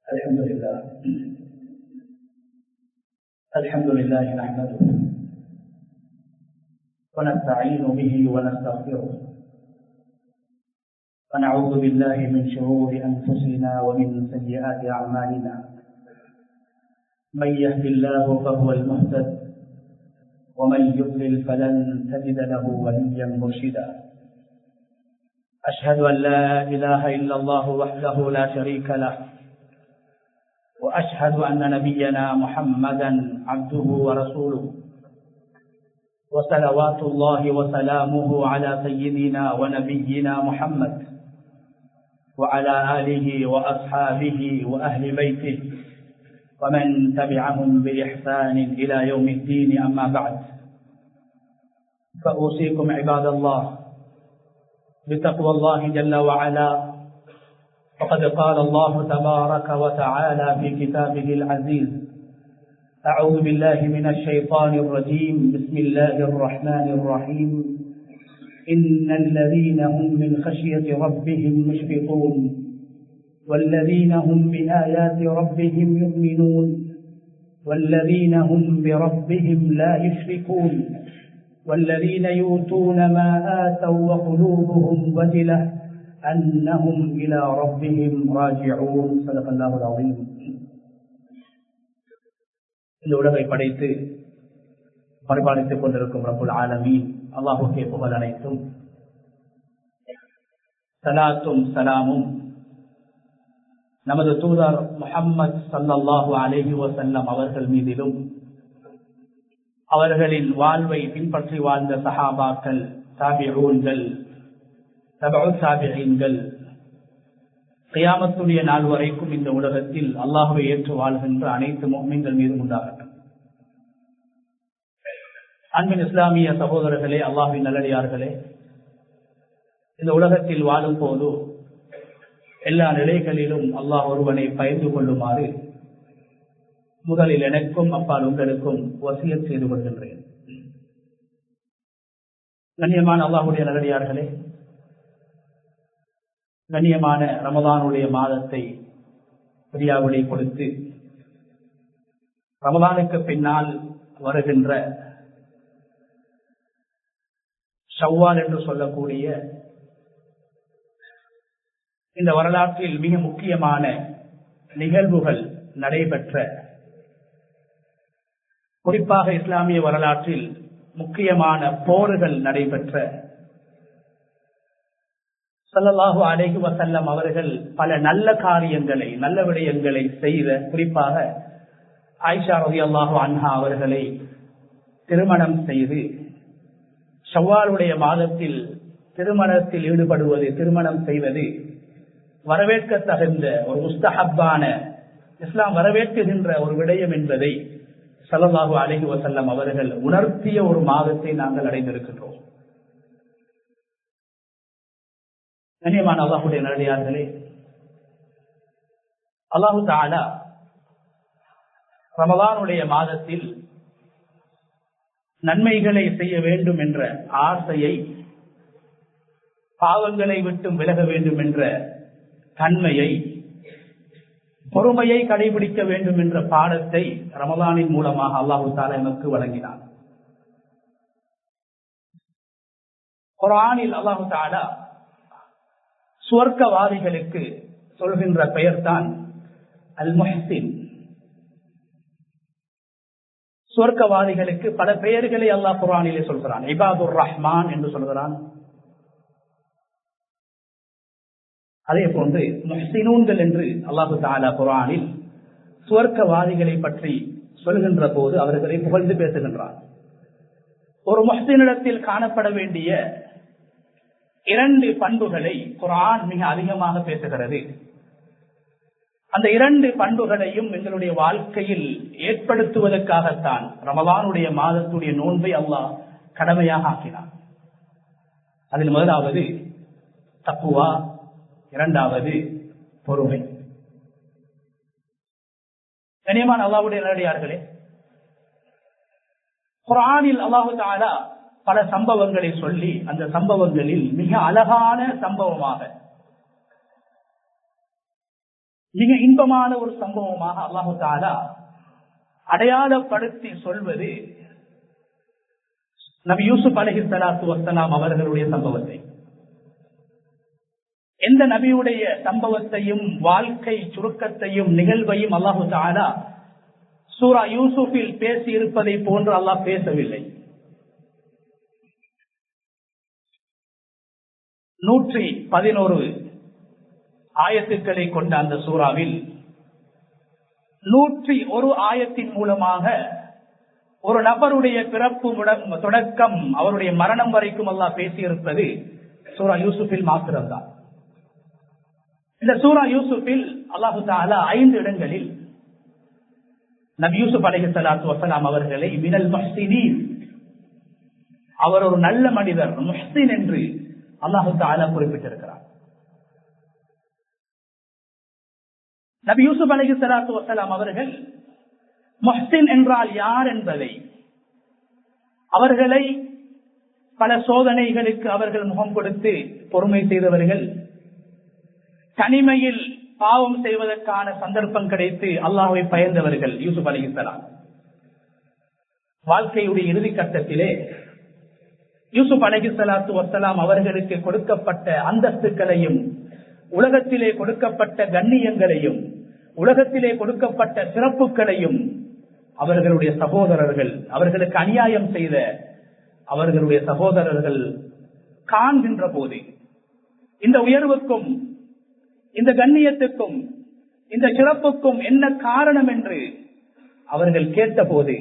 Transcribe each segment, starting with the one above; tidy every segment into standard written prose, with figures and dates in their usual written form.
الحمد لله نحمده ونستعين به ونستغفره ونعوذ بالله من شرور أنفسنا ومن سيئات أعمالنا من يهد الله فهو المهتد ومن يضلل فلن تجد له وليا مرشدا أشهد أن لا إله إلا الله وحده لا شريك له وأشهد أن نبينا محمدا عبده ورسوله وصلوات الله وسلامه على سيدنا ونبينا محمد وعلى آله وأصحابه وأهل بيته ومن تبعهم بإحسان إلى يوم الدين. أما بعد، فأوصيكم عباد الله بتقوى الله جل وعلا، وقد قال الله تبارك وتعالى في كتابه العزيز: أعوذ بالله من الشيطان الرجيم، بسم الله الرحمن الرحيم: إن الذين هم من خشية ربهم مشفقون والذين هم بآيات ربهم يؤمنون والذين هم بربهم لا يشركون والذين يؤتون ما آتوا وقلوبهم وجلة أنهم إلى ربهم راجعون. صدق الله العظيم. இந்த உலகை படைத்து பரிபாலித்துக் கொண்டிருக்கும் ரப்புல் ஆலமீன் அல்லாஹ்வுக்கே புகழ் அனைத்தும். ஸலாத்தும் ஸலாமும் நமது தூதர் முஹம்மது ஸல்லல்லாஹு அலைஹி வஸல்லம் அவர்கள் மீதிலும், அவர்களின் வாழ்வை பின்பற்றி வாழ்ந்த சஹாபாக்கள், தாபிஊன்கள், தபஉ தாபிஈன்கள், கியாமத்துடைய நாள் வரைக்கும் இந்த உலகத்தில் அல்லாஹ்வை ஏற்று வாழ்கின்ற அனைத்து முஃமின்கள் மீதும் உண்டாகட்டும். அன்பின் இஸ்லாமிய சகோதரர்களே, அல்லாஹ்வின் நல்லடியார்களே, இந்த உலகத்தில் வாழும் போது எல்லா நிலைகளிலும் அல்லாஹ் ஒருவனை பயந்து கொள்ளுமாறு முதலில் எனக்கும் அப்பால் உங்களுக்கும் வசியத் செய்து கொள்கின்றேன். கண்ணியமான அல்லாஹ்வுடைய நல்லடியார்களே, கண்ணியமான ரமதானுடைய மாதத்தை பிரியாவிடை கொடுத்து ரமதானுக்கு பின்னால் வருகின்ற ஷவ்வால் என்று சொல்லக்கூடிய இந்த வரலாற்றில் மிக முக்கியமான நிகழ்வுகள் நடைபெற்ற, குறிப்பாக இஸ்லாமிய வரலாற்றில் முக்கியமான போர்கள் நடைபெற்ற, ஸல்லல்லாஹு அலைஹி வஸல்லம் அவர்கள் பல நல்ல காரியங்களை, நல்ல விடயங்களை செய்த, குறிப்பாக ஆயிஷா ரலியல்லாஹு அன்ஹா அவர்களை திருமணம் செய்து ஷவ்வாலுடைய மாதத்தில் திருமணத்தில் ஈடுபடுவது, திருமணம் செய்வது வரவேற்க தகுந்த ஒரு முஸ்தஹப்பான, இஸ்லாம் வரவேற்கின்ற ஒரு விடயம் என்பதை ஸல்லல்லாஹு அலைஹி வஸல்லம் அவர்கள் உணர்த்திய ஒரு மாதத்தை நாங்கள் அடைந்திருக்கின்றோம். கண்ணியமான அல்லாஹ்வுடைய நல்லடியார்களே, அல்லாஹு தஆலா ரமலானுடைய மாதத்தில் நன்மைகளை செய்ய வேண்டும் என்ற ஆசையை, பாவங்களை விட்டு விலக வேண்டும் என்ற தன்மையை, பொறுமையை கடைபிடிக்க வேண்டும் என்ற பாடத்தை ரமலானின் மூலமாக அல்லாஹு தஆலா நமக்கு வழங்கினார். குர்ஆனில் அல்லாஹு தஆலா சுவர்க்கவாதிகளுக்கு சொல்கின்ற பெயர் தான் அல் முஹ்சின். சுவர்க்கவாதிகளுக்கு பல பெயர்களை அல்லாஹ் குர்ஆனிலே சொல்கிறான். இபாதுர் ரஹ்மான் என்று சொல்கிறான். அதே போன்று முஹ்சினூன்கள் என்று அல்லாஹு தஆலா குர்ஆனில் சுவர்க்கவாதிகளை பற்றி சொல்கின்ற போது அவர்களை புகழ்ந்து பேசுகின்றார். ஒரு முஹ்சினிடத்தில் காணப்பட வேண்டிய இரண்டு பண்புகளை குர்ஆன் மிக அதிகமாக பேசுகிறது. அந்த இரண்டு பண்புகளையும் எங்களுடைய வாழ்க்கையில் ஏற்படுத்துவதற்காகத்தான் ரமலானுடைய மாதத்துடைய நோன்பை அல்லாஹ் கடமையாக ஆக்கினார். அதில் முதலாவது தக்வா, இரண்டாவது பொறுமை. கண்ணியமான அல்லாஹ்வுடைய நல்லடியார்களே, குர்ஆனில் அல்லாஹு தஆலா பல சம்பவங்களை சொல்லி, அந்த சம்பவங்களில் மிக அழகான சம்பவமாக மிக இன்பமான ஒரு சம்பவமாக அல்லாஹு தஆலா அடையாளப்படுத்தி சொல்வது நபி யூசுப் அலைஹிஸ்ஸலாத்து வஸ்ஸலாம் அவர்களுடைய சம்பவத்தை. எந்த நபியுடைய சம்பவத்தையும் வாழ்க்கை சுருக்கத்தையும் நிகழ்வையும் அல்லாஹு தஆலா சூரா யூசுஃபில் பேசி இருப்பதை போன்று அல்லாஹ் பேசவில்லை. 111 ஆயத்துக்களை கொண்ட அந்த சூறாவில் 101 ஆயத்தின் மூலமாக ஒரு நபருடைய பிறப்பு தொடக்கம் அவருடைய மரணம் வரைக்கும் அல்லாஹ் பேசியிருப்பது சூரா யூசுஃபில் மாத்திரம்தான். இந்த சூரா யூசுஃபில் அல்லாஹு தஆலா 5 இடங்களில் நபி யூசுப் அலைஹிஸ்ஸலாத்து வஸ்ஸலாம் அவர்களை மினல் முஹ்சினீன், அவர் ஒரு நல்ல மனிதர், முஹ்சின் என்று அல்லாஹு தஆலா குறிப்பிட்டிருக்கிறார். நபி யூசுப் அலைஹிஸ்ஸலாத்து வஸ்ஸலாம் அவர்கள் முஹ்சின் என்றால் யார் என்பதை, அவர்களை பல சோதனைகளுக்கு அவர்கள் முகம் கொடுத்து பொறுமை செய்தவர்கள், தனிமையில் பாவம் செய்வதற்கான சந்தர்ப்பம் கிடைத்து அல்லாஹ்வை பயந்தவர்கள் யூசுப் அலைஹிஸ்ஸலாம். வாழ்க்கையுடைய இறுதி கட்டத்திலே யூசுப் அலைஹிஸ்ஸலாத்து வஸ்ஸலாம் அவர்களுக்கு கொடுக்கப்பட்ட அந்தஸ்துகளையும், உலகத்திலே கொடுக்கப்பட்ட கண்ணியங்களையும், உலகத்திலே கொடுக்கப்பட்ட சிறப்புகளையும் அவர்களுடைய சகோதரர்கள், அவர்களுக்கு அநியாயம் செய்த அவர்களுடைய சகோதரர்கள் காண்கின்ற போது, இந்த உயர்வுக்கும் இந்த கண்ணியத்துக்கும் இந்த சிறப்புக்கும் என்ன காரணம் என்று அவர்கள் கேட்டபோது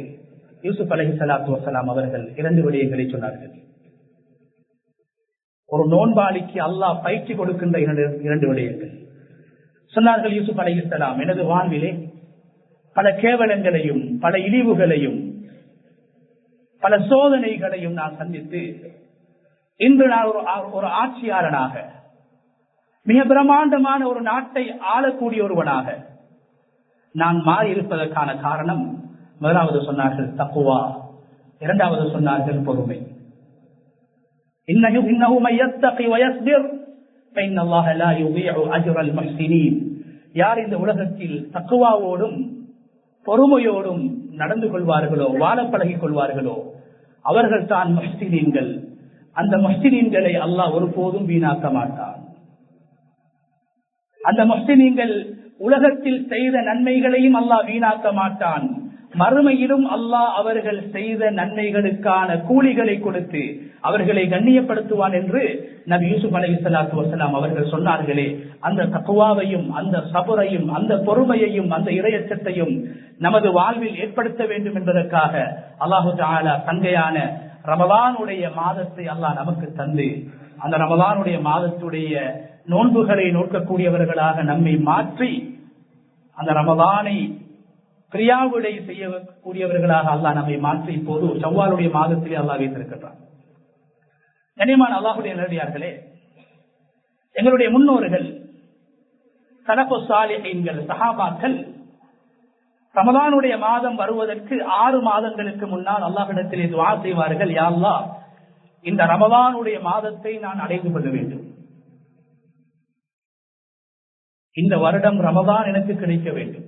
யூசுப் அலைஹிஸ்ஸலாத்து வஸ்ஸலாம் அவர்கள் 2 விடயங்களை சொன்னார்கள். ஒரு நோன்பாளிக்கு அல்லாஹ் பயிற்சி கொடுக்கின்ற 2 விடயங்கள் சொன்னார்கள். யூசுப் அலைஹிஸ்ஸலாம், எனது வாழ்விலே பல கேவலங்களையும் பல இழிவுகளையும் பல சோதனைகளையும் நான் சந்தித்து இன்று நான் ஒரு ஆட்சியாளனாக, மிக பிரம்மாண்டமான ஒரு நாட்டை ஆளக்கூடிய ஒருவனாக நான் மாறி இருப்பதற்கான காரணம், முதலாவது சொன்னார்கள் தக்வா, இரண்டாவது சொன்னார்கள் பொறுமை. யார் இந்த உலகத்தில் தக்வாவோடும் பொறுமையோடும் நடந்து கொள்வார்களோ, வாழ பழகிக் கொள்வார்களோ, அவர்கள் தான் முஹ்சினீன்கள். அந்த முஹ்சினீன்களை அல்லாஹ் ஒருபோதும் வீணாக்க மாட்டான். அந்த முஹ்சினீன்கள் உலகத்தில் செய்த நன்மைகளையும் அல்லாஹ் வீணாக்க மாட்டான். மறுமையிலும் அல்லாஹ் அவர்கள் செய்த நன்மைகளுக்கான கூலிகளை கொடுத்து அவர்களை கண்ணியப்படுத்துவான் என்று நபி யூசுப் அலைஹிஸ்ஸலாத்து வஸ்ஸலாம் அவர்கள் சொன்னார்களே, அந்த தக்வாவையும் அந்த சபரையும் அந்த பொறுமையையும் அந்த இறையச்சத்தையும் நமது வாழ்வில் ஏற்படுத்த வேண்டும் என்பதற்காக அல்லாஹு தஆலா சங்கையான ரமலானுடைய மாதத்தை அல்லாஹ் நமக்கு தந்து, அந்த ரமலானுடைய மாதத்துடைய நோன்புகளை நோக்கக்கூடியவர்களாக நம்மை மாற்றி அந்த ரமலானை கிரியாவுடை செய்யக்கூடியவர்களாக அல்லாஹ் நம்மை மாற்றி இப்போது ஷவ்வாலுடைய மாதத்திலே அல்லாஹ் வைத்திருக்கின்றான். கண்ணியமான அல்லாஹ்வுடைய நல்லடியார்களே, எங்களுடைய முன்னோர்கள் சலஃபு ஸாலிஹீன்கள் சஹாபாக்கள் ரமலானுடைய மாதம் வருவதற்கு 6 மாதங்களுக்கு முன்னால் அல்லாஹ்விடத்திலே துஆ செய்வார்கள், யா அல்லாஹ், இந்த ரமலானுடைய மாதத்தை நான் அடைந்து கொள்ள வேண்டும், இந்த வருடம் ரமலான் எனக்கு கிடைக்க வேண்டும்.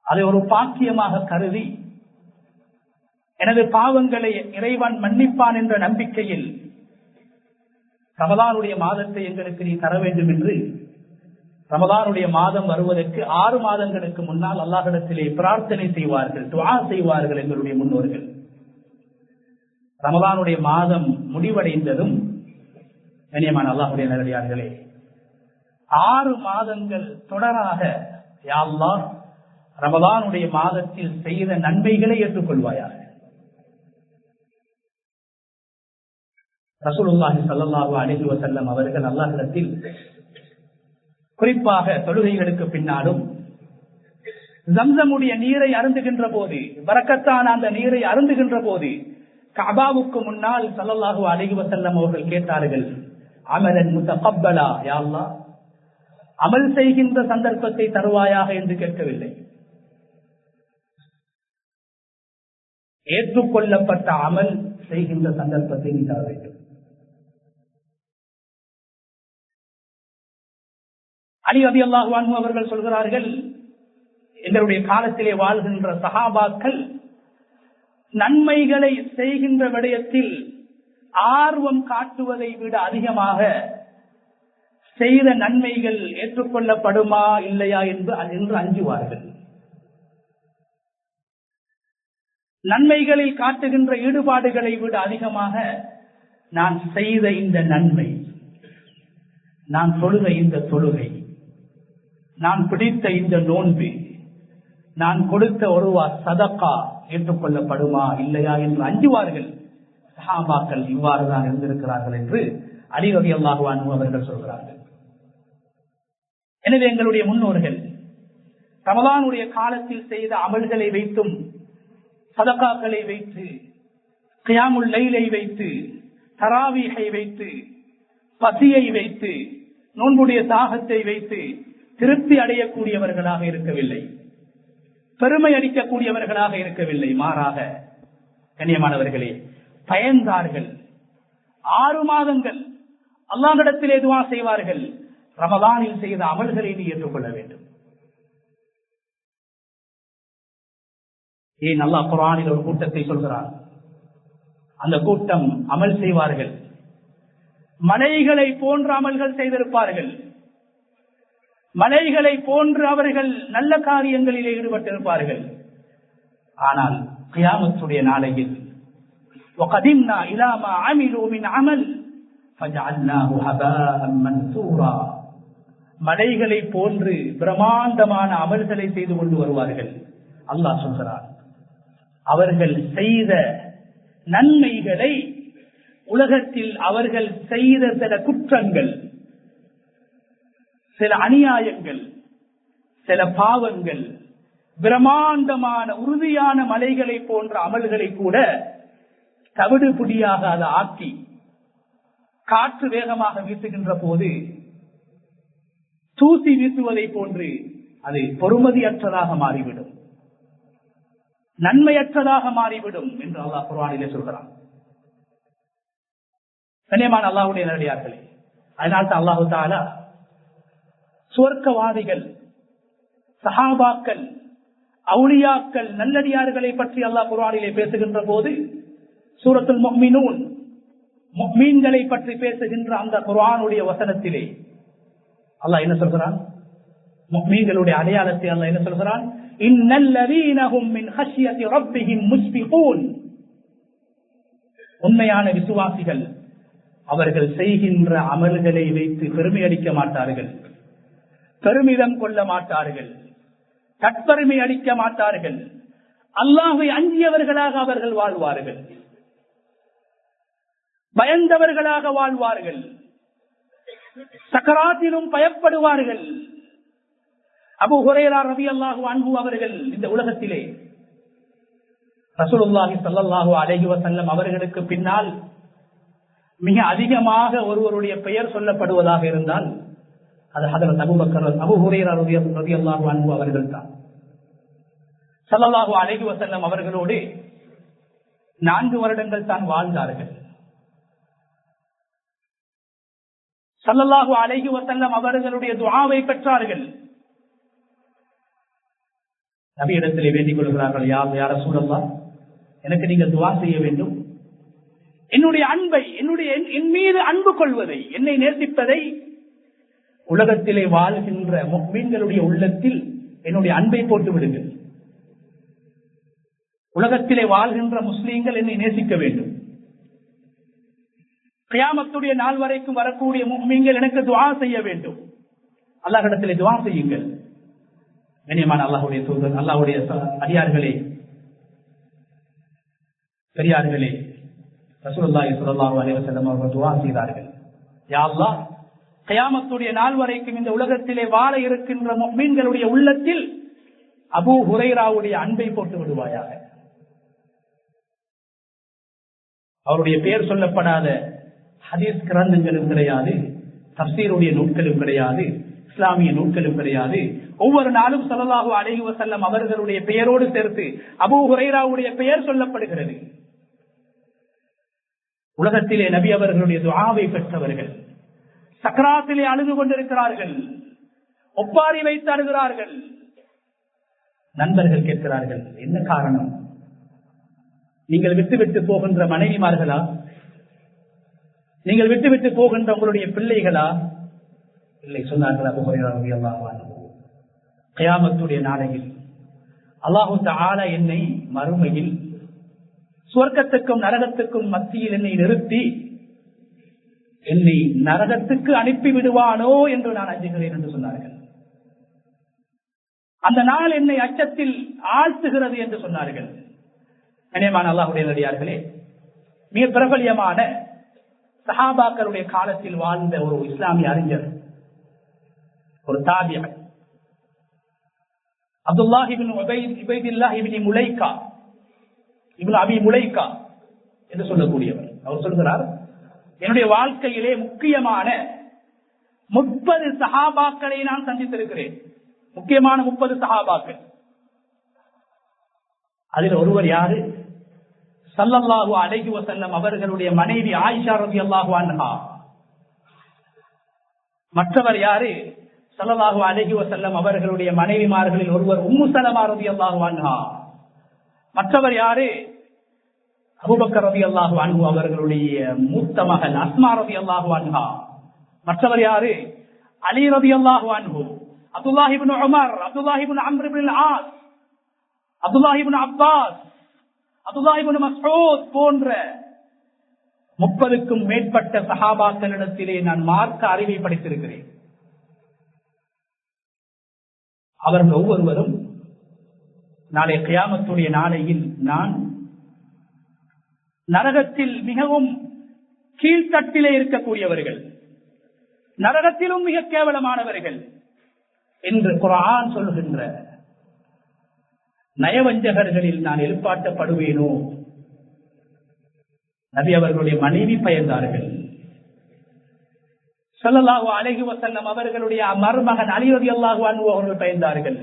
அதை ஒரு பாக்கியமாக கருதி எனது பாவங்களை இறைவன் மன்னிப்பான் என்ற நம்பிக்கையில் ரமலானுடைய மாதத்தை எங்களுக்கு நீ தர வேண்டும் என்று ரமலானுடைய மாதம் வருவதற்கு 6 மாதங்களுக்கு முன்னால் அல்லாஹ்விடத்திலே பிரார்த்தனை செய்வார்கள், துஆ செய்வார்கள் எங்களுடைய முன்னோர்கள். ரமலானுடைய மாதம் முடிவடைந்ததும் கண்ணியமான அல்லாஹ்வுடைய நல்லடியார்களே, 6 மாதங்கள் தொடராக யா அல்லாஹ் ரமலானுடைய மாதத்தில் செய்த நன்மைகளை ஏற்றுக்கொள்வாயாக. ரசூலுல்லாஹி ஸல்லல்லாஹு அலைஹி வஸல்லம் அவர்கள் அல்லாஹ்விடத்தில் குறிப்பாக தொழுகைகளுக்கு பின்னாலும் ஜம்ஸமுடைய நீரை அருந்துகின்ற போது, பரக்கத்தான அந்த நீரை அருந்துகின்ற போது கஅபாவுக்கு முன்னால் ஸல்லல்லாஹு அலைஹி வஸல்லம் அவர்கள் கேட்டார்கள், அமலன் முத்தகப்பலா, யா அல்லாஹ் அமல் செய்கின்ற சந்தர்ப்பத்தை தருவாயாக என்று கேட்கவில்லை. ஏற்றுக்கொள்ளப்பட்ட அமல் செய்கின்ற சந்தர்ப்பத்தை நீ தர வேண்டும். அலி ரலியல்லாஹு அன்ஹு அவர்கள் சொல்கிறார்கள், எங்களுடைய காலத்திலே வாழ்கின்ற சஹாபாக்கள் நன்மைகளை செய்கின்ற விடயத்தில் ஆர்வம் காட்டுவதை விட அதிகமாக செய்த நன்மைகள் ஏற்றுக்கொள்ளப்படுமா இல்லையா என்று அஞ்சுவார்கள். நன்மைகளில் காட்டுகின்ற ஈடுபாடுகளை விட அதிகமாக நான் செய்த இந்த நன்மை, நான் தொழுத இந்த தொழுகை, நான் பிடித்த இந்த நோன்பு, நான் கொடுத்த ஒருவா சதகா ஏற்றுக்கொள்ளப்படுமா இல்லையா என்று அஞ்சுவார்கள். சஹாபாக்கள் இவ்வாறுதான் இருந்திருக்கிறார்கள் என்று அலி ரலியல்லாஹு அன்ஹு அவர்கள் சொல்கிறார்கள். எனவே எங்களுடைய முன்னோர்கள் ரமலானுடைய காலத்தில் செய்த அமல்களை வைத்தும், சதகாக்களை வைத்து, கியாமுல் லைலை வைத்து, தராவீஹை வைத்து, பசியை வைத்து, நோன்புடைய தாகத்தை வைத்து திருப்தி அடையக்கூடியவர்களாக இருக்கவில்லை, பெருமை அடிக்கக்கூடியவர்களாக இருக்கவில்லை. மாறாக கண்ணியமானவர்களே, பயந்தார்கள். 6 மாதங்கள் அல்லாஹ்விடத்திலே துஆ செய்வார்கள், ரமலானில் செய்த அமல்களை நீ ஏற்றுக்கொள்ள வேண்டும். ஏன் அல்லாஹ் குர்ஆனில் ஒரு கூட்டத்தை சொல்கிறார், அந்த கூட்டம் அமல் செய்வார்கள், மலைகளை போன்ற அமல்கள் செய்திருப்பார்கள், மலைகளை போன்று அவர்கள் நல்ல காரியங்களிலே ஈடுபட்டிருப்பார்கள். ஆனால் கியாமத்துடைய நாளையில் وَقَدِمْنَا إِلَى مَا عَمِلُوا مِنْ عَمَلٍ فَجَعَلْنَاهُ هَبَاءً مَنْثُورًا. மலைகளை போன்று பிரம்மாண்டமான அமல்களை செய்து கொண்டு வருவார்கள். அல்லாஹ் சொல்கிறார், அவர்கள் செய்த நன்மைகளை உலகத்தில் அவர்கள் செய்த சில குற்றங்கள், சில அநியாயங்கள், சில பாவங்கள், பிரம்மாண்டமான உறுதியான மலைகளை போன்ற அமல்களை கூட தவிடு புடியாக அதை ஆக்கி காற்று வேகமாக வீசுகின்ற போது தூசி வீசுவதை போன்று அது பொறுமதியற்றதாக மாறிவிடும், நன்மையற்றதாக மாறிவிடும் என்று அல்லாஹ் குர்ஆனிலே சொல்கிறான். கண்ணியமான அல்லாஹ்வுடைய நல்லடியார்களே, அதனால்தான் அல்லாஹு தஆலா சுவர்க்கவாதிகள், சஹாபாக்கள், அவுலியாக்கள், நல்லடியார்களை பற்றி அல்லாஹ் குர்ஆனிலே பேசுகின்ற போது சூரத்துல் முஃமினூன், முஃமின்களை பற்றி பேசுகின்ற அந்த குர்ஆனுடைய வசனத்திலே அல்லாஹ் என்ன சொல்கிறான்? முஃமின்களுடைய அடையாளத்தை அல்லாஹ் என்ன சொல்கிறான்? இன்னல்லதீன ஹும் மின் ஹஷ்யத்தி ரப்பிஹிம் முஷ்ஃபிகூன். உண்மையான விசுவாசிகள் அவர்கள் செய்கின்ற அமல்களை வைத்து பெருமை அடிக்க மாட்டார்கள், பெருமிதம் கொள்ள மாட்டார்கள், தற்பெருமை அடிக்க மாட்டார்கள். அல்லாஹ்வை அஞ்சியவர்களாக அவர்கள் வாழ்வார்கள், பயந்தவர்களாக வாழ்வார்கள், சக்கராத்திலும் பயப்படுவார்கள். அபூ ஹுரைரா ரலியல்லாஹு அன்ஹு அவர்கள் இந்த உலகத்திலே ரசூலுல்லாஹி ஸல்லல்லாஹு அலைஹி வஸல்லம் அவர்களுக்கு பின்னால் மிக அதிகமாக ஒருவருடைய பெயர் சொல்லப்படுவதாக இருந்தால் அது ஹஜ்ரத் அபூ ஹுரைரா ரலியல்லாஹு அன்ஹு அவர்கள் தான். ஸல்லல்லாஹு அலைஹி வஸல்லம் அவர்களோடு 4 வருடங்கள் தான் வாழ்ந்தார்கள். ஸல்லல்லாஹு அலைஹி வஸல்லம் அவர்களுடைய துஆவை பெற்றார்கள். நபியிடத்திலே வேண்டிக் கொள்கிறார்கள், யா ரசூலல்லாஹ், எனக்கு நீங்கள் துஆ செய்ய வேண்டும். என்னுடைய அன்பை, என் மீது அன்பு கொள்வதை, என்னை நேசிப்பதை உலகத்திலே வாழ்கின்ற முஃமின்களுடைய உள்ளத்தில் என்னுடைய அன்பை போட்டு விடுங்கள். உலகத்திலே வாழ்கின்ற முஸ்லீம்கள் என்னை நேசிக்க வேண்டும். கியாமத்துடைய நாள் வரைக்கும் வரக்கூடிய முஃமின்கள் எனக்கு துஆ செய்ய வேண்டும். அல்லாஹ்விடத்திலே துஆ செய்யுங்கள். கண்ணியமான அல்லாஹ்வுடைய தூதர், அல்லாஹ்வுடைய அடியார்களே, பெரியார்களே, ரசூலுல்லாஹி ஸல்லல்லாஹு அலைஹி வஸல்லம் அவர்கள் துஆ செய்தார்கள், யா அல்லாஹ், கியாமத்துடைய நாள் வரைக்கும் இந்த உலகத்திலே வாழ இருக்கின்ற முஃமின்களுடைய உள்ளத்தில் அபூ ஹுரைராவுடைய அன்பை போட்டு விடுவாயாக. அவருடைய பெயர் சொல்லப்படாத ஹதீஸ் கிரந்தங்களும் கிடையாது, தஃசீருடைய நூல்களும் கிடையாது, இஸ்லாமிய நூல்களும் கிடையாது. ஒவ்வொரு நாளும் ஸல்லல்லாஹு அலைஹி வஸல்லம் அவர்களுடைய பெயரோடு சேர்த்து அபூ ஹுரைராவுடைய பெயர் சொல்லப்படுகிறது. உலகத்திலே நபி அவர்களுடைய துஆவை பெற்றவர்கள் சக்ராத்திலே அழுது கொண்டிருக்கிறார்கள். ஒப்பாரி வைத்து அழுகிறார்கள். நண்பர்கள் கேட்கிறார்கள், என்ன காரணம்? நீங்கள் விட்டுவிட்டு போகின்ற மனைவிமார்களா? நீங்கள் விட்டுவிட்டு போகின்ற உங்களுடைய பிள்ளைகளா? இல்லை. சொன்னார்கள், அபூ ஹுரைரா ரலியல்லாஹு அன்ஹு, கியாமத்துடைய நாளையில் அல்லாஹு தஆலா என்னை மறுமையில் சுவர்க்கத்துக்கும் நரகத்துக்கும் மத்தியில் என்னை நிறுத்தி என்னை நரகத்துக்கு அனுப்பி விடுவானோ என்று நான் அஞ்சுகிறேன் என்று சொன்னார்கள். அந்த நாள் என்னை அச்சத்தில் ஆழ்த்துகிறது என்று சொன்னார்கள். கண்ணியமான அல்லாஹ்வுடைய நல்லடியார்களே, மிக பிரபல்யமான சஹாபாக்களுடைய காலத்தில் வாழ்ந்த ஒரு இஸ்லாமிய அறிஞர், ஒரு தாபியர், அப்துல்லாஹ் இப்னு உபைதுல்லாஹ் இப்னு முலைகா இப்னு அபி முலைகா என்று சொல்லக்கூடியவர். அவர் சொல்கிறார், என்னுடைய வாழ்க்கையிலே முக்கியமான 30 சஹாபாக்களை நான் சந்தித்திருக்கிறேன். முக்கியமான 30 சஹாபாக்கள். அதில் ஒருவர் யாரு? ஸல்லல்லாஹு அலைஹி வஸல்லம் அவர்களுடைய மனைவி ஆயிஷா ரலியல்லாஹு அன்ஹா. மற்றவர் யாரு? ஸல்லல்லாஹு அலைஹி வஸல்லம் அவர்களுடைய மனைவிமார்களில் ஒருவர் உம்மு ஸலமா ரலியல்லாஹு அன்ஹா. மற்றவர் யாரு? அபூபக்கர் ரலியல்லாஹு அன்ஹு அவர்களுடைய மூத்த மகள் அஸ்மா ரலியல்லாஹு அன்ஹா. மற்றவர் யாரு? அலி ரலியல்லாஹு அன்ஹு, அப்துல்லாஹ் இப்னு உமர், அப்துல்லாஹ் இப்னு அம்ர் இப்னு ஆஸ், அப்துல்லாஹ் இப்னு அப்பாஸ், அப்துல்லாஹ் இப்னு மஸ்ஊத் போன்ற 30க்கும் மேற்பட்ட சஹாபாக்களிடத்திலே நான் மார்க்க அறிவை படித்திருக்கிறேன். அவர்கள் ஒவ்வொருவரும் நாளை கியாமத்துடைய நாளையில் நான் நரகத்தில் மிகவும் கீழ்த்தட்டிலே இருக்கக்கூடியவர்கள், நரகத்திலும் மிக கேவலமானவர்கள் என்று குர்ஆன் சொல்கின்ற நயவஞ்சகர்களில் நான் எழுப்பாட்டப்படுவேனோ? நபி அவர்களுடைய மனைவி பயந்தார்கள். ஸல்லல்லாஹு அலைஹி வஸல்லம் அவர்களுடைய மருமகன் அலி ரலியல்லாஹு அன்ஹு அவர்கள் பயந்தார்கள்.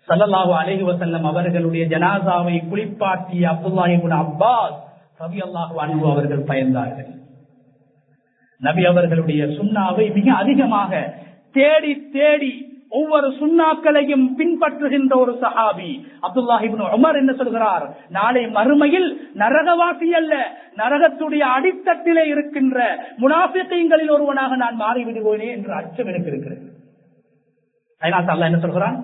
ஸல்லல்லாஹு அலைஹி வஸல்லம் அவர்களுடைய ஜனாசாவை குளிப்பாட்டிய அப்துல்லாஹ் இப்னு அப்பாஸ் ரலியல்லாஹு அன்ஹு அவர்கள் பயந்தார்கள். நபி அவர்களுடைய சுன்னாவை மிக அதிகமாக தேடி தேடி ஒவ்வொரு சுன்னாக்களையும் பின்பற்றுகின்ற ஒரு சஹாபி அப்துல்லாஹ் இப்னு உமர் என்ன சொல்கிறார்? நாளை மறுமையில் நரகவாசி அல்ல, நரகத்துடைய அடித்தட்டிலே இருக்கின்ற முனாஃபிகீன்களில் ஒருவனாக நான் மாறிவிடுவேனே என்று அச்சம் எனக்கு இருக்கிறது. அதனால் அல்லாஹ் என்ன சொல்கிறான்?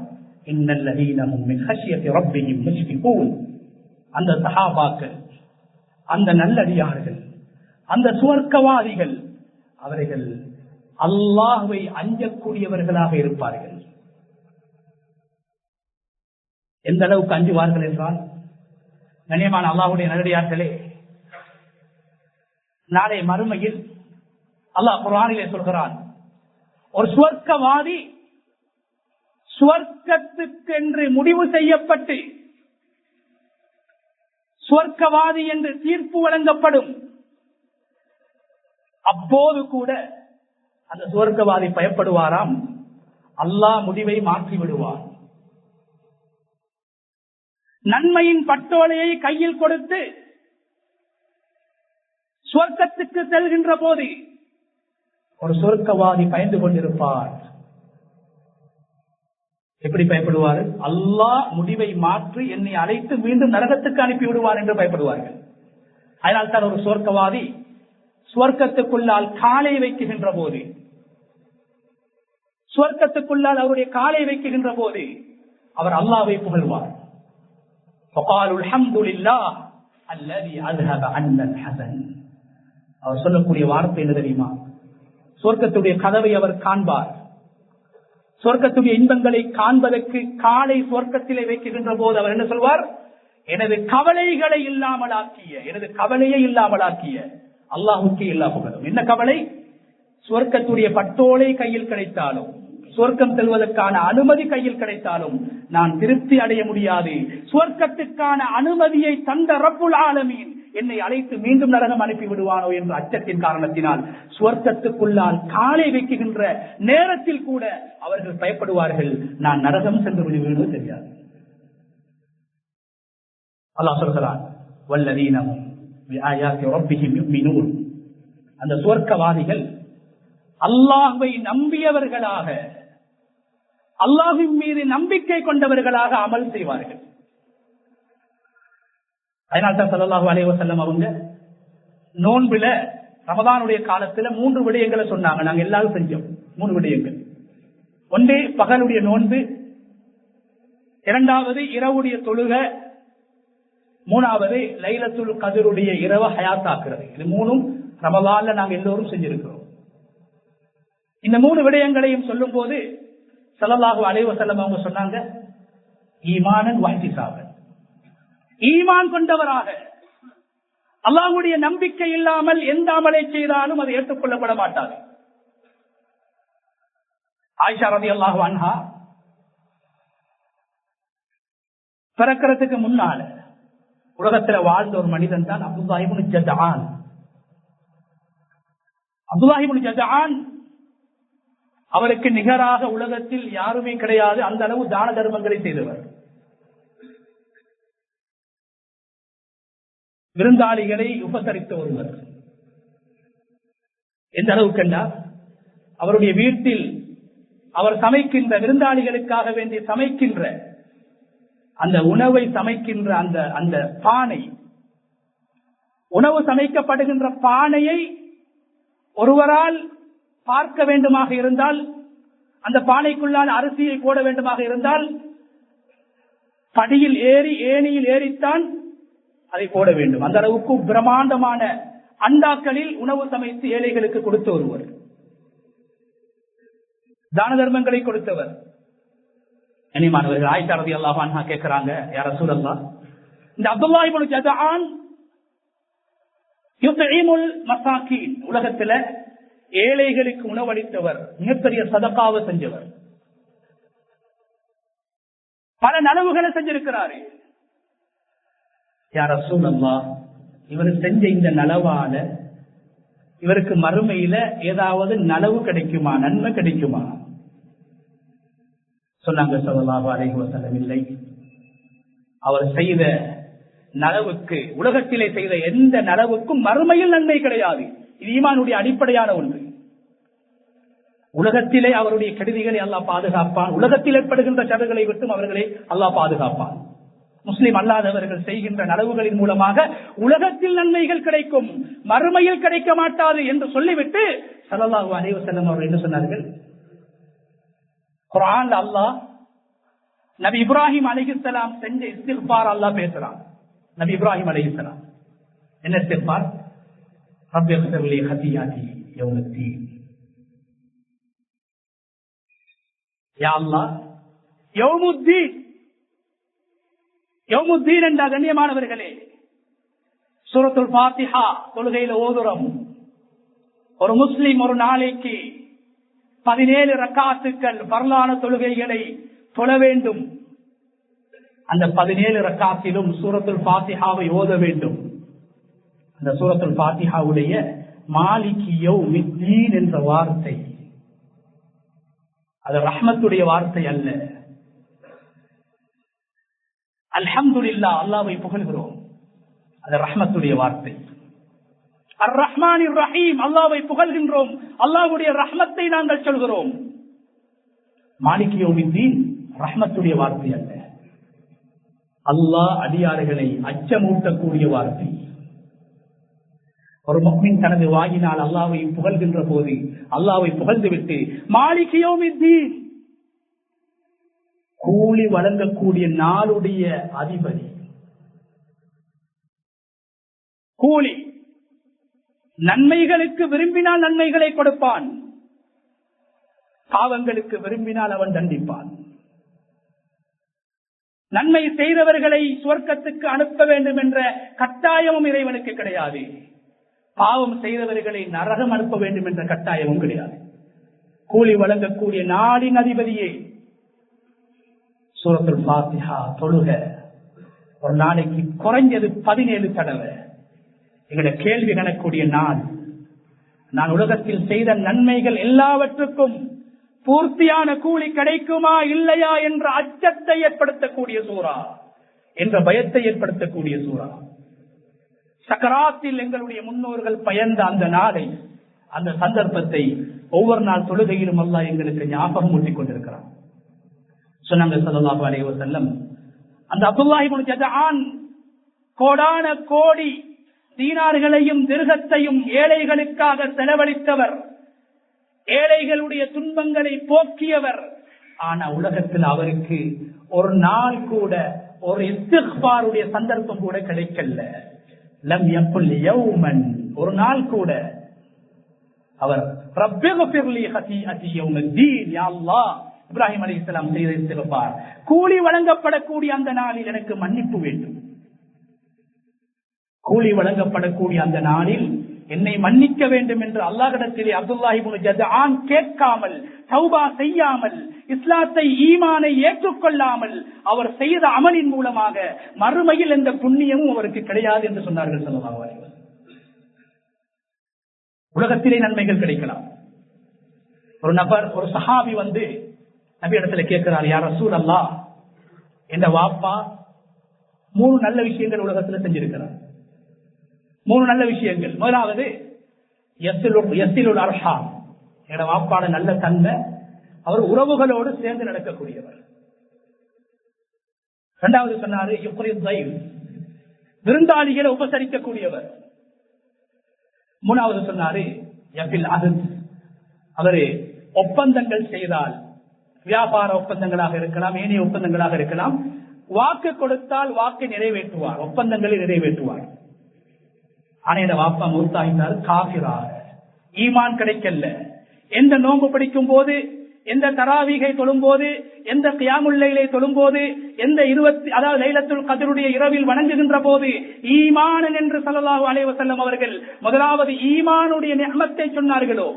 இன்னல்லதீன ஹும் மின் ஹஷ்யத்தி ரப்பிஹிம் முஷ்ஃபிகூன். அந்த சஹாபாக்கள், அந்த நல்லடியார்கள், அந்த சுவர்க்கவாதிகள், அவர்கள் அல்லாஹ்வை அஞ்சக்கூடியவர்களாக இருப்பார்கள். எந்த அளவுக்கு அஞ்சுவார்கள் என்றால், கண்ணியமான அல்லாஹ்வுடைய நல்லடியார்களே, நாளை மறுமையில் அல்லாஹ் குர்ஆனிலே சொல்கிறான், ஒரு சுவர்க்கவாதி சுவர்க்கத்துக்கென்று முடிவு செய்யப்பட்டு சுவர்க்கவாதி என்று தீர்ப்பு வழங்கப்படும். அப்போது கூட அந்த சுவர்க்கவாதி பயப்படுவாராம், அல்லாஹ் முடிவை மாற்றி விடுவார். நன்மையின் பட்டோலையை கையில் கொடுத்து சுவர்க்கத்துக்கு செல்கின்ற போது ஒரு சுவர்க்கவாதி பயந்து கொண்டிருப்பார். எப்படி பயப்படுவார்? அல்லாஹ் முடிவை மாற்றி என்னை அழைத்து மீண்டும் நரகத்துக்கு அனுப்பி விடுவார் என்று பயப்படுவார்கள். அதனால் தான் ஒரு சுவர்க்கவாதி சுவர்க்கத்துக்குள்ளால் காலை வைக்குகின்ற போது, சுவர்க்கத்துக்குள்ளால் அவருடைய காலை வைக்குகின்ற போது அவர் அல்லாஹ்வை புகழ்வார். அவர் சொல்லக்கூடிய வார்த்தை என்ன தெரியுமா? சுவர்க்கத்துடைய கதவை அவர் காண்பார். சுவர்க்கத்துடைய இன்பங்களை காண்பதற்கு காலை சுவர்க்கத்திலே வைக்கின்ற போது அவர் என்ன சொல்வார்? எனது கவலைகளை இல்லாமலாக்கிய, எனது கவலையை இல்லாமலாக்கிய அல்லாஹுக்கு எல்லா புகழும். என்ன கவலை? சுவர்க்கத்துடைய பட்டோலை கையில் கிடைத்தாலும், சுவர்க்கம் செல்வதற்கான அனுமதி கையில் கிடைத்தாலும் நான் திருப்தி அடைய முடியாது. சுவர்க்கத்துக்கான அனுமதியை தந்த ரப்புல் ஆலமீன் என்னை அழைத்து மீண்டும் நரகம் அனுப்பி விடுவானோ என்ற அச்சத்தின் காரணத்தினால் சுவர்க்கத்துக்குள்ளால் காலை வைக்கின்ற நேரத்தில் கூட அவர்கள் பயப்படுவார்கள், நான் நரகம் சென்று விடுவேனோ தெரியாது. அல்லாஹ் சொல்கிறான், வல்லதீனம் பிஆயாத்தி ரப்பிஹிம் யுமினூன். அந்த சுவர்க்கவாதிகள் அல்லாஹ்வை நம்பியவர்களாக அல்லாஹ்வின் மீது நம்பிக்கை கொண்டவர்களாக அமல் செய்வார்கள். அதனால்தான் ஸல்லல்லாஹு அலைஹி வஸல்லம் அவங்க நோன்பில ரமதானுடைய காலத்துல 3 விடயங்களை சொன்னாங்க. நாங்க எல்லாரும் செஞ்சோம். 3 விடயங்கள். ஒன்று பகலுடைய நோன்பு, இரண்டாவது இரவுடைய தொழுகை, மூணாவது லைலத்துல் கத்ருடைய இரவு ஹயாத்தாக்குறது. இது 3ம் ரமதான்ல நாங்க எல்லோரும் செஞ்சிருக்கிறோம். இந்த 3 விடயங்களையும் சொல்லும் போது ஸல்லல்லாஹு அலைஹி வஸல்லம் அவங்க சொன்னாங்க, ஈமானன் வஹ்திசாபன், ஈமான் கொண்டவராக அல்லாஹ்வுடைய நம்பிக்கை இல்லாமல் எந்த அமலை செய்தாலும் அது ஏற்றுக்கொள்ளப்பட மாட்டாது. ஆயிஷா ரலியல்லாஹு அன்ஹா பிறக்கிறதுக்கு முன்னால உலகத்துல வாழ்ந்த ஒரு மனிதன் தான் அப்துல்லாஹ் இப்னு ஜத்ஆன். அப்துல்லாஹ் இப்னு ஜத்ஆன் அவருக்கு நிகராக உலகத்தில் யாருமே கிடையாது. அந்த அளவு தான தர்மங்களை செய்தவர். விருந்தாளிகளை உபசரித்த ஒருவர். எந்த அளவுக்கு என்றால் அவருடைய வீட்டில் அவர் சமைக்கின்ற, விருந்தாளிகளுக்காக வேண்டி சமைக்கின்ற அந்த உணவை சமைக்கின்ற அந்த பானை, உணவு சமைக்கப்படுகின்ற பானையை ஒருவரால் பார்க்க வேண்டுமாக இருந்தால், அந்த பானைக்குள்ளால் அரிசியை போட வேண்டுமாக இருந்தால் படியில் ஏறி ஏணியில் ஏறித்தான் அதை போட வேண்டும். அந்த அளவுக்கு பிரம்மாண்டமான அண்டாக்களில் உணவு சமைத்து ஏழைகளுக்கு கொடுத்த ஒருவர், தான தர்மங்களை கொடுத்தவர். கண்ணியமானவர்கள், ஆயிஷா ரலியல்லாஹு அன்ஹா கேட்கிறாங்க, யா ரசூலல்லாஹ், இந்த அப்துல்லாஹ் இப்னு ஜத்ஆன் யுத்இமுல் மசாகீன், உலகத்துல ஏழைகளுக்கு உணவளித்தவர், மிகப்பெரிய சதகாவை செஞ்சவர், பல நலவுகளை செஞ்சிருக்கிறாரு. யா ரசூலல்லாஹ், இவர் செஞ்ச இந்த நலவால இவருக்கு மறுமையில ஏதாவது நலவு கிடைக்குமா, நன்மை கிடைக்குமா? சொன்னாங்க ஸல்லல்லாஹு அலைஹி வஸல்லம், இல்லை. அவர் செய்த நலவுக்கு, உலகத்திலே செய்த எந்த நலவுக்கும் மறுமையில் நன்மை கிடையாது. இது ஈமானுடைய அடிப்படையான ஒன்று. உலகத்திலே அவருடைய கெடுதிகளை அல்லாஹ் பாதுகாப்பான். உலகத்தில் ஏற்படுகின்ற சர்களை விட்டும் அவர்களை அல்லாஹ் பாதுகாப்பான். முஸ்லிம் அல்லாதவர்கள் செய்கின்ற நலவுகளின் மூலமாக உலகத்தில் நன்மைகள் கிடைக்கும், மறுமையில் கிடைக்க மாட்டாது என்று சொல்லிவிட்டு ஸல்லல்லாஹு அலைஹி வஸல்லம் அவர்கள் என்ன சொன்னார்கள்? குர்ஆன்ல அல்லாஹ் நபி இப்ராஹிம் அலைஹிஸ்ஸலாம் செஞ்ச இஸ்திக்பார் அல்லாஹ் பேசுறான். நபி இப்ராஹிம் அலைஹிஸ்ஸலாம் என்ன இஸ்திக்பார்? ரப்பி இக்ஃபிர் லி ஹதியாதி யௌமத்தீன். யா அல்லாஹ், யௌமுத்தீன், யௌமுத்தீன் என்ற கண்ணியமானவர்களே, சூரத்துல் ஃபாத்திஹா தொழுகையில ஓதுறோம். ஒரு முஸ்லிம் ஒரு நாளைக்கு 17 ரக்காத்துக்கள் பர்லான தொழுகைகளை தொழ வேண்டும். அந்த 17 ரக்காத்திலும் சூரத்துல் ஃபாத்திஹாவை ஓத வேண்டும். அந்த சூரத்துல் ஃபாத்திஹாவுடைய மாலிகி யௌமித்தீன் என்ற வார்த்தை அது ரஹ்மத்துடைய வார்த்தை அல்ல. அல்ஹம்துலில்லாஹ், அல்லாஹ்வை புகழ்கிறோம், அது ரஹ்மத்துடைய வார்த்தை. அர் ரஹ்மானிர் ரஹீம், அல்லாஹ்வை புகழ்கின்றோம், அல்லாஹ்வுடைய ரஹ்மத்தை நாங்கள் சொல்கிறோம். மாலிகி யௌமித்தீன் ரஹ்மத்துடைய வார்த்தை அல்ல, அல்லாஹ் அடியார்களை அச்சமூட்டக்கூடிய வார்த்தை. ஒரு முஃமின் தனது வாயினால் அல்லாஹ்வை புகழ்கின்ற போது அல்லாஹ்வை புகழ்ந்து விட்டு மாலிகி யௌமித்தீன், கூலி வழங்கக்கூடிய நாளுடைய அதிபதி, கூலி, நன்மைகளுக்கு விரும்பினால் நன்மைகளை கொடுப்பான், பாவங்களுக்கு விரும்பினால் அவன் தண்டிப்பான். நன்மை செய்தவர்களை சுவர்க்கத்துக்கு அனுப்ப வேண்டும் என்ற கட்டாயமும் இறைவனுக்கு கிடையாது. பாவம் செய்தவர்களை நரகம் அனுப்ப வேண்டும் என்ற கட்டாயமும் கிடையாது. கூலி வழங்கக்கூடிய நாடின் அதிபதியே. சூரத்துல் ஃபாத்திஹா தொழுக ஒரு நாளைக்கு குறைஞ்சது 17 தடவை. எங்களுடைய கேள்வி கணக்கூடிய நாள், நான் உலகத்தில் செய்த நன்மைகள் எல்லாவற்றுக்கும் பூர்த்தியான கூலி கிடைக்குமா இல்லையா என்ற அச்சத்தை ஏற்படுத்தக்கூடிய சூரா, என்ற பயத்தை ஏற்படுத்தக்கூடிய சூரா. சக்கராத்தில் எங்களுடைய முன்னோர்கள் பயந்த அந்த நாளை, அந்த சந்தர்ப்பத்தை ஒவ்வொரு நாள் தொழுகையிலும் அல்லாஹ் எங்களுக்கு ஞாபகம் ஊட்டிக் கொண்டிருக்கிறான். சொன்னாங்க ஸல்லல்லாஹு அலைஹி வஸல்லம், அந்த அப்துல்லாஹ் இப்னு ஜதஆன் கோடான கோடி தீனார்களையும் திர்ஹத்தையும் ஏழைகளுக்காக செலவழித்தவர், ஏழைகளுடைய துன்பங்களை போக்கியவர். ஆனா உலகத்தில் அவருக்கு ஒரு நாள் கூட ஒரு இஸ்திக்பாருடைய சந்தர்ப்பம் கூட கிடைக்கல. லம் யகுல் யௌமன், ஒரு நாள் கூட அவர் ரப்பிக்ஃபிர்லி ஹதீஅதி யௌமத்தீன், யா அல்லாஹ், இப்ராஹிம் அலைஹிஸ்ஸலாம் செய்த இஸ்திக்பார், கூலி வழங்கப்படக்கூடிய அந்த நாளில் எனக்கு மன்னிப்பு வேண்டும், கூலி வழங்கப்படக்கூடிய அந்த நாளில் என்னை மன்னிக்க வேண்டும் என்று அல்லாஹ்விடத்திலே அப்துல்லாஹ் இப்னு ஜதஆன் கேட்காமல், தௌபா செய்யாமல், இஸ்லாத்தை ஈமானை ஏற்றுக்கொள்ளாமல் அவர் செய்த அமலின் மூலமாக மறுமையில் எந்த புண்ணியமும் அவருக்கு கிடையாது என்று சொன்னார்கள் ஸல்லல்லாஹு அலைஹி வஸல்லம். உலகத்திலே நன்மைகள் கிடைக்கலாம். ஒரு நபர், ஒரு சஹாபி வந்து நபி இடத்துல கேட்கிறார், யா ரசூலல்லாஹ், என்ற வாப்பா 3 நல்ல விஷயங்கள் உலகத்தில் செஞ்சிருக்கிறார். 3 நல்ல விஷயங்கள். முதலாவது யஸிலுல் அர்ஹாம், என்ற வாப்பாட நல்ல தன்மை, அவர் உறவுகளோடு சேர்ந்து நடக்கக்கூடியவர். இரண்டாவது சொன்னாரு யுக்ரித் தைஃப், விருந்தாளிகளை உபசரிக்கக்கூடியவர். மூணாவது சொன்னாரு யஃபில் அஹ்த், அவரு ஒப்பந்தங்கள் செய்தால், வியாபார ஒப்பந்தங்களாக இருக்கலாம், ஏனைய ஒப்பந்தங்களாக இருக்கலாம், வாக்கு கொடுத்தால் வாக்கை நிறைவேற்றுவார், ஒப்பந்தங்களை நிறைவேற்றுவார். ஆனா இந்த வாப்பா மூத்தாயினார் காஃபிராக, ஈமான் கிடைக்கல. எந்த நோன்பு பிடிக்கும் போது, எந்த தராவீகை தொழும் போது, எந்த கியாமுல் லைலை தொழும் போது, எந்த அதாவது லைலத்துல் கத்ருடைய இரவில் வணங்குகின்ற போது ஈமான் என்று ஸல்லல்லாஹு அலைஹி வஸல்லம் அவர்கள் முதலாவது ஈமானுடைய நிஅமத்தை சொன்னார்களோ,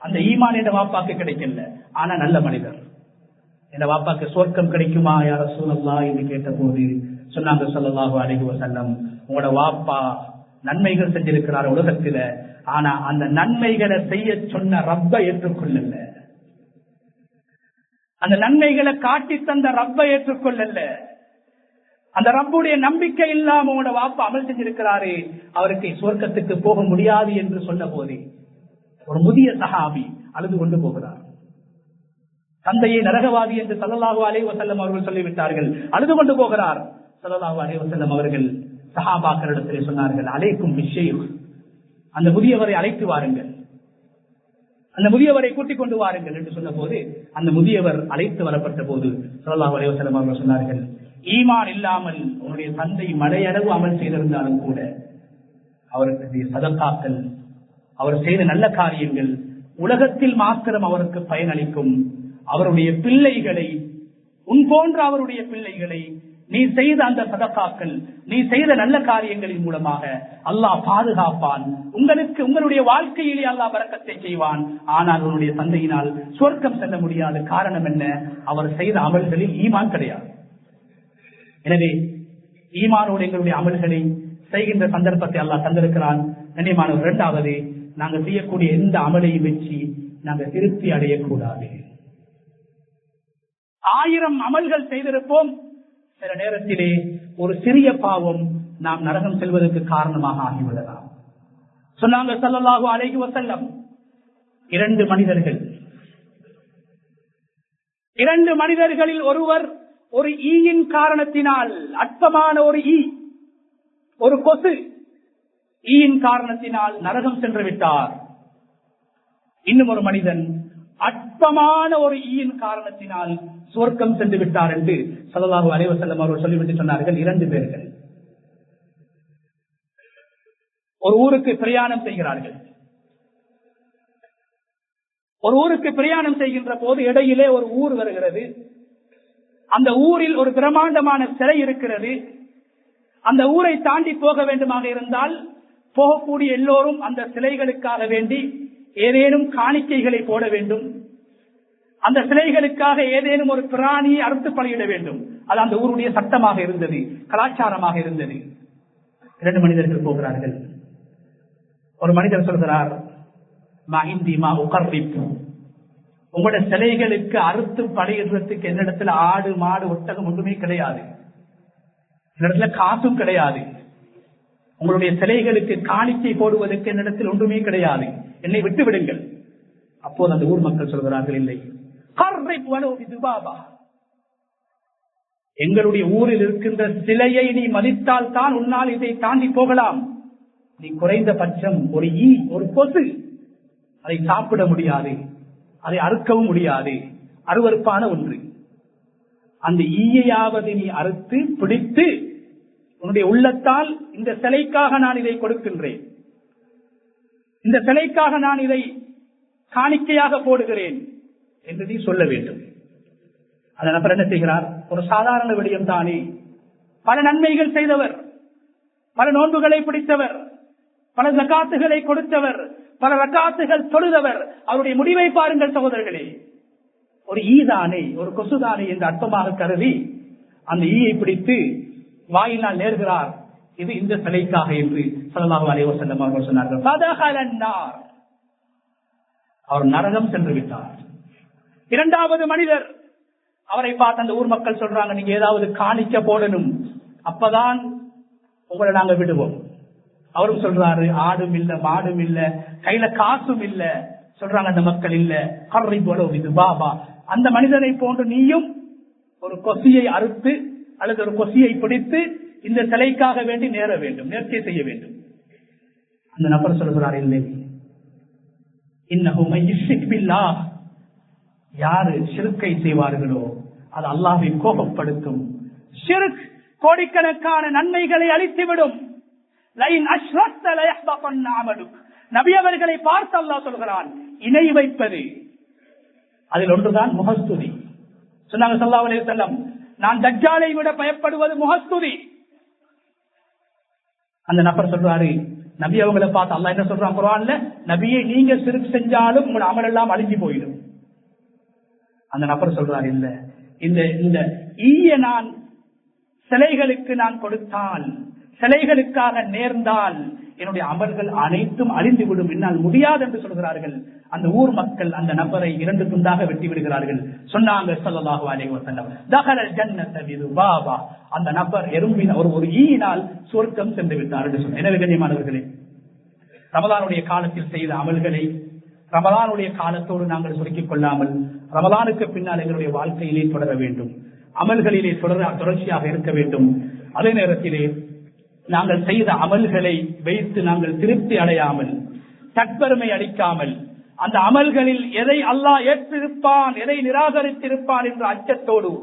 அந்த ஈமான் என்ற வாப்பாக்கு கிடைக்கல. ஆனா நல்ல மனிதர். இந்த வாப்பாக்கு சொர்க்கம் கிடைக்குமா யா ரசூலல்லாஹ் என்று கேட்ட போது சொன்னாங்க ஸல்லல்லாஹு அலைஹி வஸல்லம், உங்களோட வாப்பா நன்மைகள் செஞ்சிருக்கிறார் உலகத்தில, ஆனா அந்த நன்மைகளை செய்ய சொன்ன ரப்பை ஏற்றுக்கொள்ளல, அந்த நன்மைகளை காட்டி தந்த ரப்பை ஏற்றுக்கொள்ளல, அந்த ரப்புடைய நம்பிக்கை இல்லாம உங்களோட வாப்பா அமல் செஞ்சிருக்கிறாரு, அவருக்கு சொர்க்கத்துக்கு போக முடியாது என்று சொன்ன போது ஒரு முதிய சஹாபி அழுது கொண்டு போகிறார். தந்தையை நரகவாதி என்று ஸல்லல்லாஹு அலைஹி வஸல்லம் அவர்கள் சொல்லிவிட்டார்கள், அழுது கொண்டு போகிறார். ஸல்லல்லாஹு அலைஹி வஸல்லம் அவர்கள் சஹாபாக்களிடத்திலே சொன்னார்கள், அலைக்கும் பிஷ்ஷைஹ், அந்த முதியவரை அழைத்து வாருங்கள், அந்த முதியவரை கூட்டிக் கொண்டு வாருங்கள் என்று சொன்ன போது அந்த முதியவர் அழைத்து வரப்பட்ட போது ஸல்லல்லாஹு அலைஹி வஸல்லம் அவர்கள் சொன்னார்கள், ஈமான் இல்லாமல் உன்னுடைய தந்தை மலையளவு அமல் செய்திருந்தாலும் கூட அவருக்கு சதகாக்கள், அவர் செய்த நல்ல காரியங்கள் உலகத்தில் மாத்திரம் அவருக்கு பயனளிக்கும். அவருடைய பிள்ளைகளை, உன் போன்ற அவருடைய பிள்ளைகளை நீ செய்த அந்த சதகாக்கள், நீ செய்த நல்ல காரியங்களின் மூலமாக அல்லாஹ் பாதுகாப்பான், உங்களுக்கு உங்களுடைய வாழ்க்கையிலே அல்லாஹ் பரக்கத்தை செய்வான். ஆனால் உன்னுடைய தந்தையினால் சொர்க்கம் செல்ல முடியாது. காரணம் என்ன? அவர் செய்த அமல்களில் ஈமான் கிடையாது. எனவே ஈமானோடு எங்களுடைய அமல்களை செய்கின்ற சந்தர்ப்பத்தை அல்லாஹ் தந்திருக்கிறான். கண்ணியமானவர், இரண்டாவது, நாங்கள் செய்யக்கூடிய எந்த அமலையும் வச்சு நாங்கள் திருப்தி அடையக்கூடாது. 1000 அமல்கள் செய்திருப்போம், சில நேரத்திலே ஒரு சிறிய பாவம் நாம் நரகம் செல்வதற்கு காரணமாக ஆகிவிடலாம். சொன்னாங்க ஸல்லல்லாஹு அலைஹி வஸல்லம், 2 மனிதர்களில் ஒருவர் ஒரு ஈயின் காரணத்தினால், அற்பமான ஒரு ஈ, ஒரு கொசு ஈயின் காரணத்தினால் நரகம் சென்று விட்டார். இன்னும் ஒரு மனிதன் அற்பமான ஒரு ஈயின் காரணத்தினால் சொர்க்கம் சென்று விட்டார் என்று ஸல்லல்லாஹு அலைஹி வஸல்லம் அவர்கள் சொல்லிவிட்டு சொன்னார்கள். 2 பேர்கள் ஒரு ஊருக்கு பிரயாணம் செய்கிறார்கள். ஒரு ஊருக்கு பிரயாணம் செய்கின்ற போது இடையிலே ஒரு ஊர் வருகிறது. அந்த ஊரில் ஒரு பிரமாண்டமான சிலை இருக்கிறது. அந்த ஊரை தாண்டி போக வேண்டுமாக இருந்தால் போகக்கூடிய எல்லோரும் அந்த சிலைகளுக்காக வேண்டி ஏதேனும் காணிக்கைகளை போட வேண்டும். அந்த சிலைகளுக்காக ஏதேனும் ஒரு பிராணியை அறுத்து பலியிட வேண்டும். அது அந்த ஊருடைய சட்டமாக இருந்தது, கலாச்சாரமாக இருந்தது. 2 மனிதர்கள் போகிறார்கள். ஒரு மனிதர் சொல்கிறார், உங்களுடைய சிலைகளுக்கு அறுத்து பலியிடுறதுக்கு என்னிடத்துல ஆடு மாடு ஒட்டகம் ஒன்றுமே கிடையாது, என்னிடத்துல காசும் கிடையாது. உங்களுடைய சிலைகளுக்கு காணிக்கை போடுவதற்கு என்னிடத்தில் ஒன்றுமே கிடையாது, என்னை விட்டு விடுங்கள். அப்போது அந்த ஊர் மக்கள் சொல்கிறார்கள், இல்லை, எங்களுடைய ஊரில் இருக்கின்ற சிலையை நீ மதித்தால் தான் உன்னால் இதை தாண்டி போகலாம். நீ குறைந்தபட்சம் ஒரு ஈ, ஒரு கொசு, அதை சாப்பிட முடியாது, அதை அறுக்கவும் முடியாது, அருவருப்பான ஒன்று. அந்த ஈயையாவது நீ அறுத்து பிடித்து உன்னுடைய உள்ளத்தால் இந்த சிலைக்காக நான் இதை கொடுக்கின்றேன், இந்த சிலைக்காக நான் இதை காணிக்கையாக போடுகிறேன் என்று நீ சொல்ல வேண்டும். அந்த நபர் என்ன செய்கிறார்? ஒரு சாதாரண விடயம் தானே, பல நன்மைகள் செய்தவர், பல நோன்புகளை பிடித்தவர், பல ஜகாத்துகளை கொடுத்தவர், பல ரக்காத்துகள் தொழுதவர். அவருடைய முடிவை பாருங்கள் சகோதரர்களே. ஒரு ஈதானே, ஒரு கொசுதானே என்று அர்த்தமாக கருதி அந்த ஈயை பிடித்து வாயினால் நேர்கிறார். இது இந்த சிலைக்காக என்று ஸல்லல்லாஹு அலைஹி வஸல்லம் அவர்கள் சொன்னார்கள். ஃபதஹலன்னார், அவர் நரகம் சென்று விட்டார். இரண்டாவது மனிதர், அவரை பார்த்து அந்த ஊர் மக்கள் சொல்றாங்க, நீங்க ஏதாவது காணிக்க போடணும், அப்பதான் உங்களை நாங்க விடுவோம். அவரும் சொல்றாரு, ஆடும் இல்ல, மாடும் இல்ல, கையில காசும் இல்ல. சொல்றாங்க அந்த மக்கள், இல்ல கர்ரை போல இது பாபா, அந்த மனிதனை போன்று நீயும் ஒரு கொசியை அறுத்து அல்லது ஒரு கொசியை பிடித்து இந்த சிலைக்காக வேண்டி நேர வேண்டும், நேர்ச்சை செய்ய வேண்டும். அந்த நபர் சொல்கிறார், இல்லை, இன்னஹு மய்யுஷ்ரிக் பில்லாஹ், யாரு ஷிர்கை செய்வார்களோ அது அல்லாஹ்வை கோபப்படுத்தும். ஷிர்க் கோடிக்கணக்கான நன்மைகளை அளித்துவிடும். லைன் அஷ்ரக்த லயஹ்பதன்ன அமலுக், நபி அவர்களை பார்த்து அல்லாஹ் சொல்கிறான், இணை வைப்பது, அதில் ஒன்றுதான் முகஸ்துதி. சொன்னாங்க ஸல்லல்லாஹு அலைஹி வஸல்லம், நான் தஜ்ஜாலை விட பயப்படுவது முகஸ்துதி. அந்த நபர் சொல்றாரு, நபி அவங்களை பார்த்து அல்லாஹ் என்ன சொல்றான் குர்ஆன்ல, நபியை நீங்க ஷிர்க் செஞ்சாலும் உங்க அமல் எல்லாம் அழிஞ்சு போயிடும். அந்த நபர் சொல்றாரு, இல்ல, இந்த ஈய நான் சிலைகளுக்கு நான் கொடுத்தால், சிலைகளுக்காக நேர்ந்தால் என்னுடைய அமல்கள் அனைத்தும் அழிந்துவிடும், என்னால் முடியாது என்று சொல்கிறார்கள். அந்த ஊர் மக்கள் அந்த நபரை 2 துண்டாக வெட்டி விடுகிறார்கள். சொன்னாங்க ஸல்லல்லாஹு அலைஹி வஸல்லம், தஹலல் ஜன்னத பிதுபாபா, அந்த நபர் எறும்பின் ஒரு ஈயினால் சொர்க்கம் சென்று விட்டார் என்று சொன்னார். எனவே கண்ணியமானவர்களே, ரமலானுடைய காலத்தில் செய்த அமல்களை ரமலானுடைய காலத்தோடு நாங்கள் சுருக்கிக் கொள்ளாமல் ரமலானுக்கு பின்னால் எங்களுடைய வாழ்க்கையிலே தொடர வேண்டும், அமல்களிலே தொடர்ச்சியாக இருக்க வேண்டும். அதே நேரத்திலே நாங்கள் செய்த அமல்களை வைத்து நாங்கள் திருப்தி அடையாமல், தற்பெருமை அளிக்காமல், அந்த அமல்களில் எதை அல்லாஹ் ஏற்றிருப்பான், எதை நிராகரித்திருப்பான் என்ற அச்சத்தோடு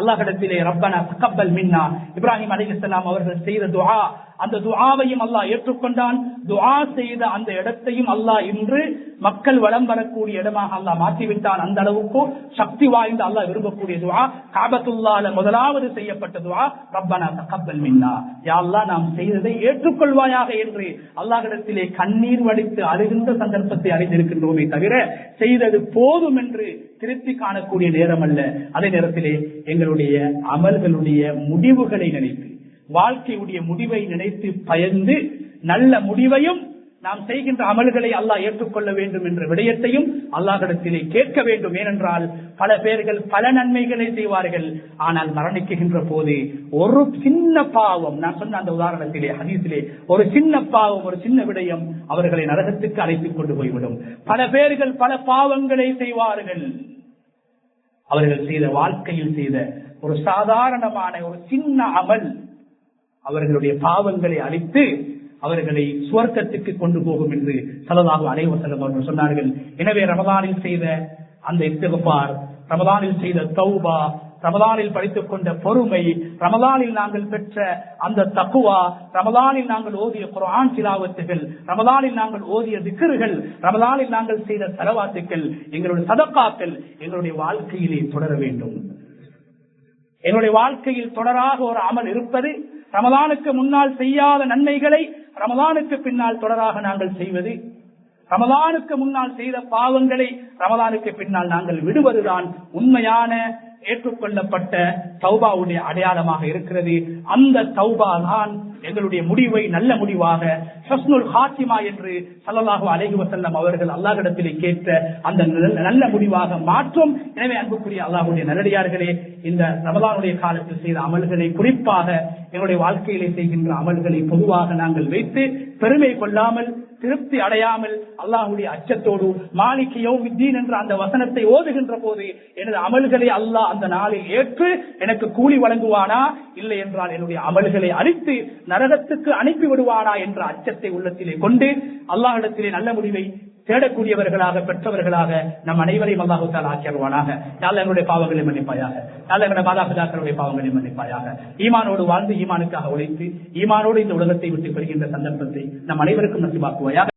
அல்லாஹ்விடத்திலே ரப்பனா தகப்பல் மின்னா, இப்ராஹிம் அலைஹிஸ்ஸலாம் அவர்கள் செய்த துஆ, அந்த துஆவையும் அல்லாஹ் ஏற்றுக்கொண்டான். துஆ செய்த அந்த இடத்தையும் அல்லாஹ் இன்று மக்கள் வலம் வரக்கூடிய இடமாக அல்லாஹ் மாற்றிவிட்டான். அந்த அளவுக்கு சக்தி வாய்ந்த அல்லாஹ் விரும்பக்கூடிய துஆ, காபத்துல்லாஹ்ல முதலாவது செய்யப்பட்ட துஆ, ரப்பனா தகப்பல் மின்னா, யா அல்லாஹ் நாம் செய்ததை ஏற்றுக்கொள்வாயாக என்று அல்லாஹ்விடத்திலே கண்ணீர் வடித்து அழுகின்ற சந்தர்ப்பத்தை அடைந்திருக்கின்றோமே தவிர செய்தது போதும் என்று திருப்தி காணக்கூடிய நேரம் அல்ல. அதே நேரத்திலே எங்களுடைய அமல்களுடைய முடிவுகளை நினைத்து, வாழ்க்கையுடைய முடிவை நினைத்து பயந்து, நல்ல முடிவையும் நாம் செய்கின்ற அமல்களை அல்லாஹ் ஏற்றுக்கொள்ள வேண்டும் என்ற விடயத்தையும் அல்லாஹ்விடத்திலே கேட்க வேண்டும். ஏனென்றால் பல பேர்கள் பல நன்மைகளை செய்வார்கள், ஆனால் மரணிக்குகின்ற போது ஒரு சின்ன பாவம், நான் சொன்ன அந்த உதாரணத்திலே ஹதீஸிலே ஒரு சின்ன பாவம், ஒரு சின்ன விடயம் அவர்களை நரகத்துக்கு அழைத்துக் கொண்டு போய்விடும். பல பேர்கள் பல பாவங்களை செய்வார்கள், அவர்கள் செய்த வாழ்க்கையில் செய்த ஒரு சாதாரணமான ஒரு சின்ன அமல் அவர்களுடைய பாவங்களை அழித்து அவர்களை சுவர்க்கத்துக்கு கொண்டு போகும் என்று ஸல்லல்லாஹு அலைஹி வஸல்லம் அவர்கள் சொன்னார்கள். எனவே ரமலானில் செய்த அந்த இஸ்திக்ஃபார், ரமலானில் செய்த தௌபா, ரமலானில் படித்துக் கொண்ட பொறுமை, ரமலானில் நாங்கள் பெற்ற அந்த தக்வா, ரமலானில் நாங்கள் ஓதிய குர்ஆன் திலாவத்துகள், ரமலானில் நாங்கள் ஓதிய திக்ர்கள், ரமலானில் நாங்கள் செய்த ஸலவாத்துக்கள், எங்களுடைய சதகாக்கள் எங்களுடைய வாழ்க்கையிலே தொடர வேண்டும். என்னுடைய வாழ்க்கையில் தொடராக ஒரு அமல் இருப்பது, ரமலானுக்கு முன்னால் செய்யாத நன்மைகளை ரமலானுக்கு பின்னால் தொடராக நாங்கள் செய்வது, ரமலானுக்கு முன்னால் செய்த பாவங்களை ரமலானுக்கு பின்னால் நாங்கள் விடுவதுதான் உண்மையான ஏற்றுக்கொள்ளப்பட்ட தௌபாவுடைய அடையாளமாக இருக்கிறது. அந்த தௌபா தான் எங்களுடைய முடிவை நல்ல முடிவாக ஹஸ்னுல் ஹாத்திமா என்று ஸல்லல்லாஹு அலைஹி வஸல்லம் அவர்கள் அல்லாஹ்விடத்திலே கேட்ட அந்த நல்ல முடிவாக மாற்றும். எனவே அன்புக்குரிய அல்லாஹ்வுடைய நல்லடியார்களே, இந்த ரமலானுடைய காலத்தில் செய்த அமல்களை, குறிப்பாக எங்களுடைய வாழ்க்கையிலே செய்கின்ற அமல்களை பொதுவாக நாங்கள் வைத்து பெருமை கொள்ளாமல், திருப்தி அடையாமல், அல்லாஹ்வுடைய அச்சத்தோடு மாலிக் யௌமித்தீன் என்ற அந்த வசனத்தை ஓதுகின்ற போது எனது அமல்களை அல்லாஹ் அந்த நாளில் ஏற்று எனக்கு கூலி வழங்குவானா, இல்லை என்றால் என்னுடைய அமல்களை அழித்து நரகத்துக்கு அனுப்பி விடுவானா என்ற அச்சத்தை உள்ளத்திலே கொண்டு அல்லாஹ்விடத்திலே நல்ல முடிவை தேடக்கூடியவர்களாக, பெற்றவர்களாக நம் அனைவரையும் அல்லாஹ் தஆலா ஆக்கியருவானாக. யா அல்லாஹ் எங்களுடைய பாவங்களை மன்னிப்பாயாக. யா அல்லாஹ் எங்களுடைய மாதாபிதாக்களுடைய பாவங்களை மன்னிப்பாயாக. ஈமானோடு வாழ்ந்து ஈமானுக்காக உழைத்து ஈமானோடு இந்த உலகத்தை விட்டு பெறுகின்ற சந்தர்ப்பத்தை நம் அனைவருக்கும் நசிபாக்குவாயாக.